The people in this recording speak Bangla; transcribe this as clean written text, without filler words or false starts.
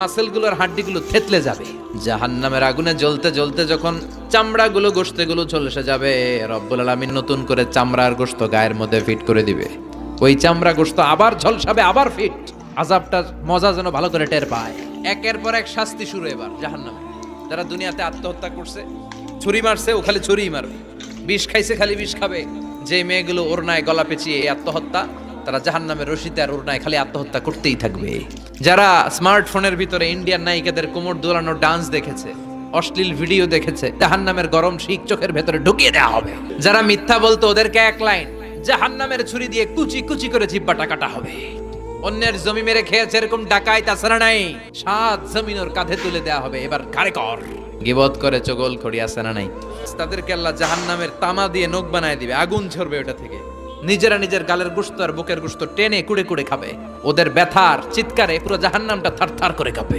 মাসেলগুলোর হাড্ডিগুলো থেতলে যাবে। জাহান্নামের আগুনে জ্বলতে জ্বলতে যখন চামড়াগুলো গোশতেগুলো চলে যাবে, রব্বুল আলামিন নতুন করে চামড়ার গোশত গায়ের মধ্যে ফিট করে দিবে। ওই চামড়া গোশত আবার ঝলসাবে, আবার ফিট। আযাবটার মজা যেন ভালো করে টের পায়। একের পর এক শাস্তি শুরু এবার জাহান্নামে। যারা দুনিয়াতে আত্মহত্যা করছে, ছুরি মারছে, ও খালি ছুরিই মারবে। বিষ খাইছে, খালি বিষ খাবে। যে মেয়েগুলো ওড়নায় গলা পেঁচিয়ে এই আত্মহত্যা, তারা জাহান্নামের রশিতে আর ওড়নায় খালি আত্মহত্যা করতেই থাকবে। যারা স্মার্টফোনের ভিতরে ইন্ডিয়ান নায়িকাদের কোমর দোলানো ডান্স দেখেছে, অশ্লীল ভিডিও দেখেছে, জাহান্নামের গরম শিক চোখের ভেতরে ঢুকিয়ে দেওয়া হবে। যারা মিথ্যা বলতো, ওদেরকে এক লাইন জাহান্নামের ছুরি দিয়ে কুচি কুচি করে জিহ্বাটা কাটা হবে। অন্যের জমি মেরে খেয়েছে এরকম ডাকাই তাছাড়া নাই, 7 জমিন ওর কাঁধে তুলে দেওয়া হবে। এবার ঘাড়ে কর। গিবত করে চগল খড়ি আছে না নাই, তাদেরকে আল্লাহ জাহান্নামের তামা দিয়ে নখ বানায় দিবে, আগুন ঝরবে ওটা থেকে। নিজেরা নিজের গালের গোশত আর বুকের গোশত টেনে কুড়ে কুড়ে খাবে। ওদের ব্যথার চিৎকারে পুরো জাহান্নামটা থারথার করে কাঁপে।